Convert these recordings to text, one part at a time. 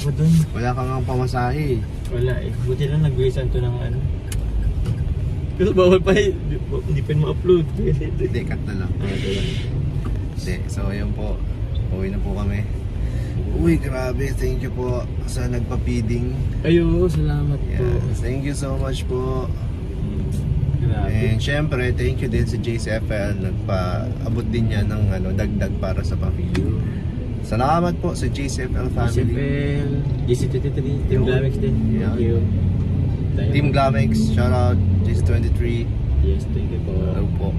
Ba dun? Wala kang ang pamasahe. Wala eh. Buti lang nag-wisan to ng ano. Kasi bawal pa eh. Hindi pa ma-upload. Hindi, cut na lang. Hindi, so ayun po. Uwi na po kami. Uy, grabe. Thank you po sa nagpa-feeding. Ayo, salamat po. Yes, thank you so much po. Grabe. And syempre, thank you din sa JCFL. Nagpa-abot din niya ng dagdag para sa pa-feeding. Salamat po sa JCFL family. JCFL, JC23, Team Glamex din. Yeah. Thank you. Team Glamex, shout out. JC23. Yes, thank you po. Hello po.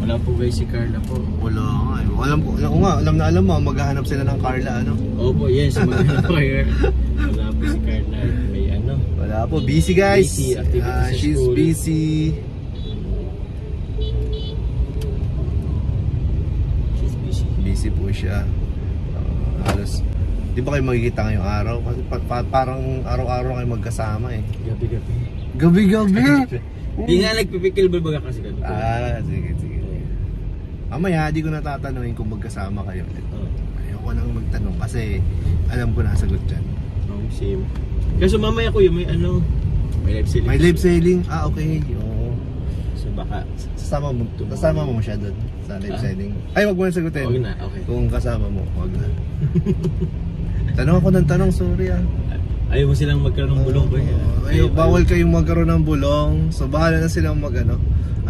Wala po guys si Carla po. Wala nga eh. Alam mo, maghahanap sila ng Carla, ano? Opo, yes, mag-fire. Wala po si Carla. May ano. Wala po, busy guys. Busy, activities sa she's school. busy. She's busy. Busy po siya. Halos, di ba kayo magkikita ngayong araw? Kasi parang araw-araw kayo magkasama eh. Gabi-gabi. Gabi-gabi! Di nga nagpipikil baga kasi gabi. Sige. Mamaya, di ko natatanungin kung magkasama kayo. Ayoko nang magtanong kasi alam ko nasagot dyan. Same. Kaso mamaya kuya may ano, may live selling. May live selling? Okay. Oo. So baka Kasama mo siya doon sa live selling? Ay, wag mo na sagutin. Wag na, okay. Kung kasama mo, wag na. Tanong ako ng tanong, sorry ah. Ayaw mo silang magkaroon ng bulong kuya. Bawal kayong magkaroon ng bulong. So bahala na silang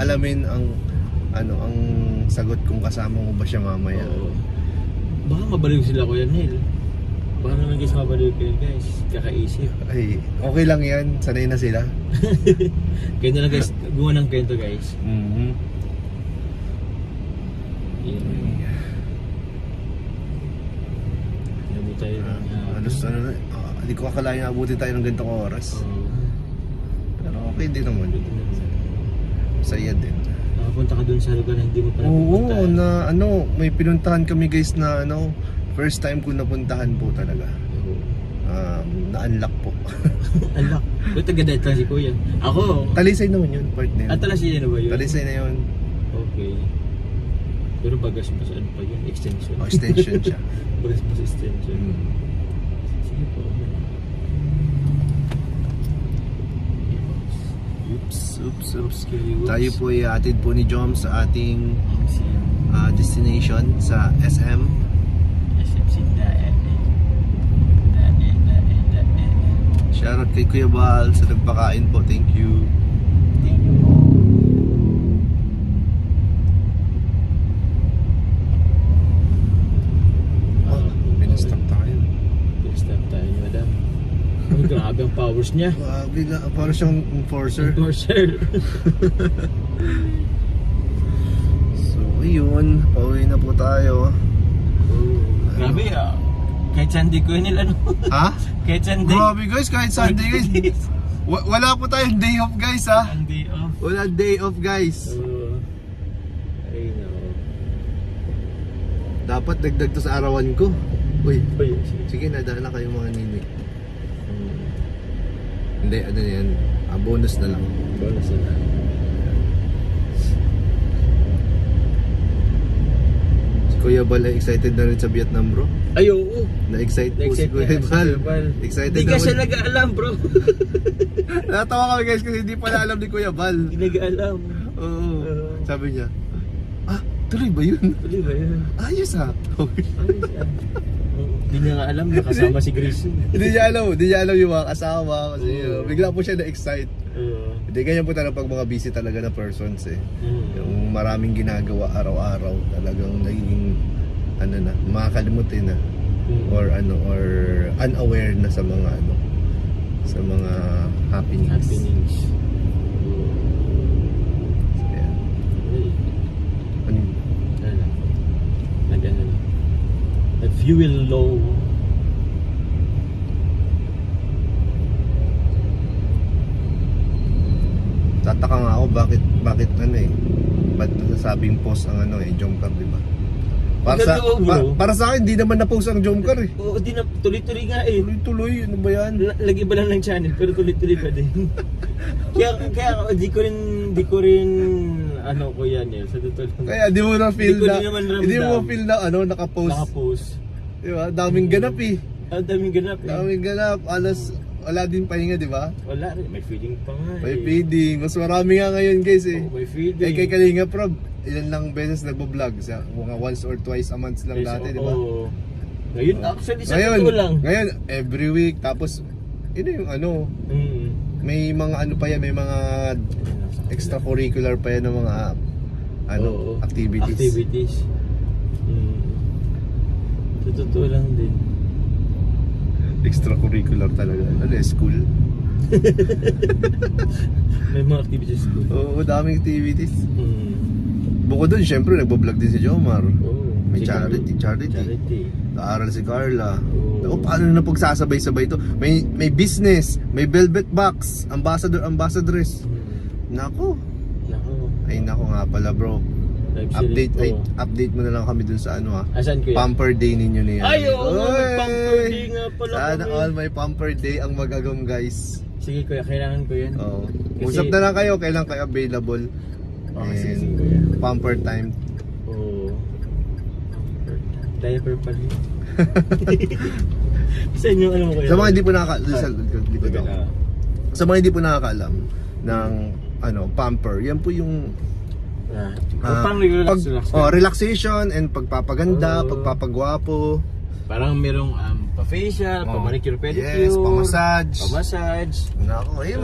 alamin ang sagot kung kasama mo ba siya mamaya. Oo. Baka mabaliw sila kuya Neil. Baka naman guys mabaliw kayo guys. Kakaisip. Ay, okay lang yan. Sanay na sila. Kaya na lang guys, gumawa ng kwento guys. Nabi tayo ng Hindi ko akalain na abutin tayo ng ganitong oras. Pero okay din naman. Saya din. Nakapunta ka dun sa lugar na hindi mo pa Oo, napuntahan. may pinuntahan kami guys na first time ko napuntahan po talaga. Na-unlock po. Alak. Pero taga-diet lang si kuya. Ako. Talisay naman yun, partner. At talasya na ba yun? Talisay na yun. Okay. Pero bagas mas ano pa yun? Extension. Extension siya. Bagas mas extension. Sige po. Oops. Tayo po ay atid po ni Jom sa ating destination sa SM. SMC Dae. Shoutout kay Kuya Bal sa nagpakain po. Thank you. Thank you po. Pinastop tayo. Pinastop tayo ni madam. Ay, grabe ang powers niya. Para siyang enforcer. Enforcer. So ayun, pauwi na po tayo. Grabe ah. Kahit Sunday ko yun ano. Ha? Kahit Sunday. Grabe guys, kahit Sunday guys. Wala po tayong day off guys ha. Sunday off. Wala day off guys. Ay no. Dapat dagdag to sa arawan ko. Uy, Uy, sige nadaan na kayo mga nini. Hindi, ano yan, bonus na lang. bonus na. Si Kuya Bal ay excited na rin sa Vietnam bro. Ay oo. Na-excite po si Kuya Bal. Excited Hindi ka siya naman. nag-aalam bro. Natawa kami guys kasi hindi pala alam ni Kuya Bal. Hindi nag-aalam. Oo. Sabi niya, tuloy ba yun? Tuloy ba yun? Ayos ha. Ayos ah. Hindi niya nga alam nakasama si Gracie. Hindi niya alam yung mga kasama kasi bigla po siya na-excite. Hindi ganyan po talaga pag mga busy talaga na persons eh. Yung maraming ginagawa araw-araw talagang nagiging makakalimutin na or unaware na sa mga sa mga happenings. Ayan. Ano yun? Nag-fuel low. Tataka nga ako bakit ba't nasasabing post ang Jomcar, di ba? Para sa akin, di naman na-post ang Jomcar eh. Oo, di na, tuloy-tuloy nga eh. Tuloy, ano ba yan? Lagi ba lang ng channel, pero tuloy-tuloy pa din. kaya di ko rin hindi ko rin ano ko yan eh. Sa totoo lang. Kaya di mo na feel Hindi ko na, din naman ramdam. hindi mo feel na ano, nakapost. Nakapost. Di ba? Daming ganap eh. Ang daming ganap eh. Daming ganap. Alas, wala din pahinga, di ba? Wala rin. May feeling pa nga May eh. feeding. Mas marami nga ngayon guys eh. Oo, may feeling. Eh kay Kalinga Prob, ilan lang beses nagbo-vlog. Mga once or twice a month lang dati, di ba? Oo. Ngayon, actually, sa totoo lang. Ngayon, every week. Tapos, ino yung ano, may mga ano pa yan, may mga extracurricular pa yan ng mga ano, Oo. activities. Sa totoo lang din. Extracurricular talaga. Ano eh, school? May mga activities ko. Oo, daming activities. Bukod doon, syempre, nagbo-vlog din si Jomar. Oo. May Siguro. charity. Charity. Naaral si Carla. Oo. Naku, paano na pagsasabay-sabay to? May business, may velvet box, ambassadress. Nako. Nako. Ay nako nga pala bro. Live series. Oo. Update mo na lang kami dun sa ano Asan ko yan? Pamper day ninyo niya. Ay, oo nga, may pamper day nga pala Sana kami. all may pamper day ang magagam guys. Sige kuya, kailangan ko yan. Oo. Kasi- Usap na lang kayo, kailan kayo available. Okay, sige, And sige, kuya. pamper time. Oo. Diaper pa rin. Sa inyo, ano mo kuya? Sa mga hindi po nakakaalam, Sige na. sa mga hindi po nakakaalam ng ano, pamper, yan po yung Pang relax. relaxation and pagpapaganda, Oo. pagpapagwapo. Parang merong pa-facial, pa-manicure, pedicure. Yes, pa-massage. Pa-massage. Nako, Oo.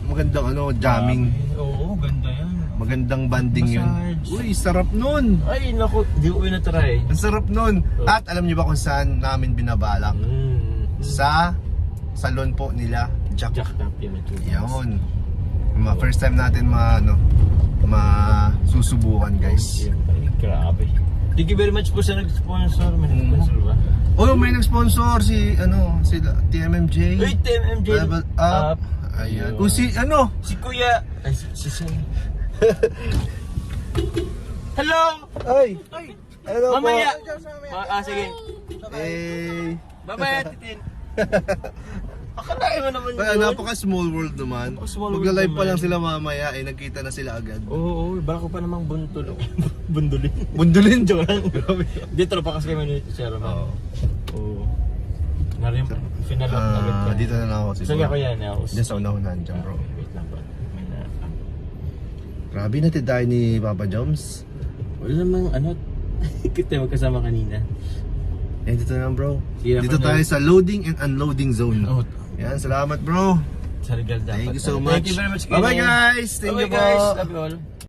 magandang ano, jamming. Oo, ganda yan. Magandang banding yun. Massage. Uy, sarap nun. Ay, naku, di ko na-try. Ang sarap nun. Oo. At alam niyo ba kung saan namin binabalak? Sa Sa salon po nila, Jack. Jack Tap yan. Yun. First time natin masusubukan guys. Ay, grabe. Thank you very much po sa nag-sponsor. May nag-sponsor ba? Oh, may nag-sponsor si TMMJ. Uy, TMMJ. Level up. Ayan. Kung si Si Kuya. Ay, si Sen. Hello! Ay. Ay! Hello Mamaya! po. Sige. Eh. Bye-bye, Titin. Akalain mo naman Kaya yun. napaka small world naman. Napaka-small world Magla-live pa naman. lang sila mamaya eh nagkita na sila agad. Oo, baka ko pa namang buntulo. Bundulin. Bundulin Joke lang. Dito pa kasi kami ni Sir Roman. Oo. Oo. Narin, finalok na agad ka. Dito na lang ako siguro. Sige ko yan. Ako. Diyan sa unahan dyan bro. Wait lang ba? May na. Grabe natin tayo ni Papa Joms. Wala namang ano. Kita magkasama kanina. Eh dito na lang bro. Sige, Dito Papa tayo sa loading and unloading zone. Oh, Yan, salamat bro. sa Regal dapat. Thank you so much. Thank you very much. Bye bye guys. Thank you Bye guys. po. Love you all.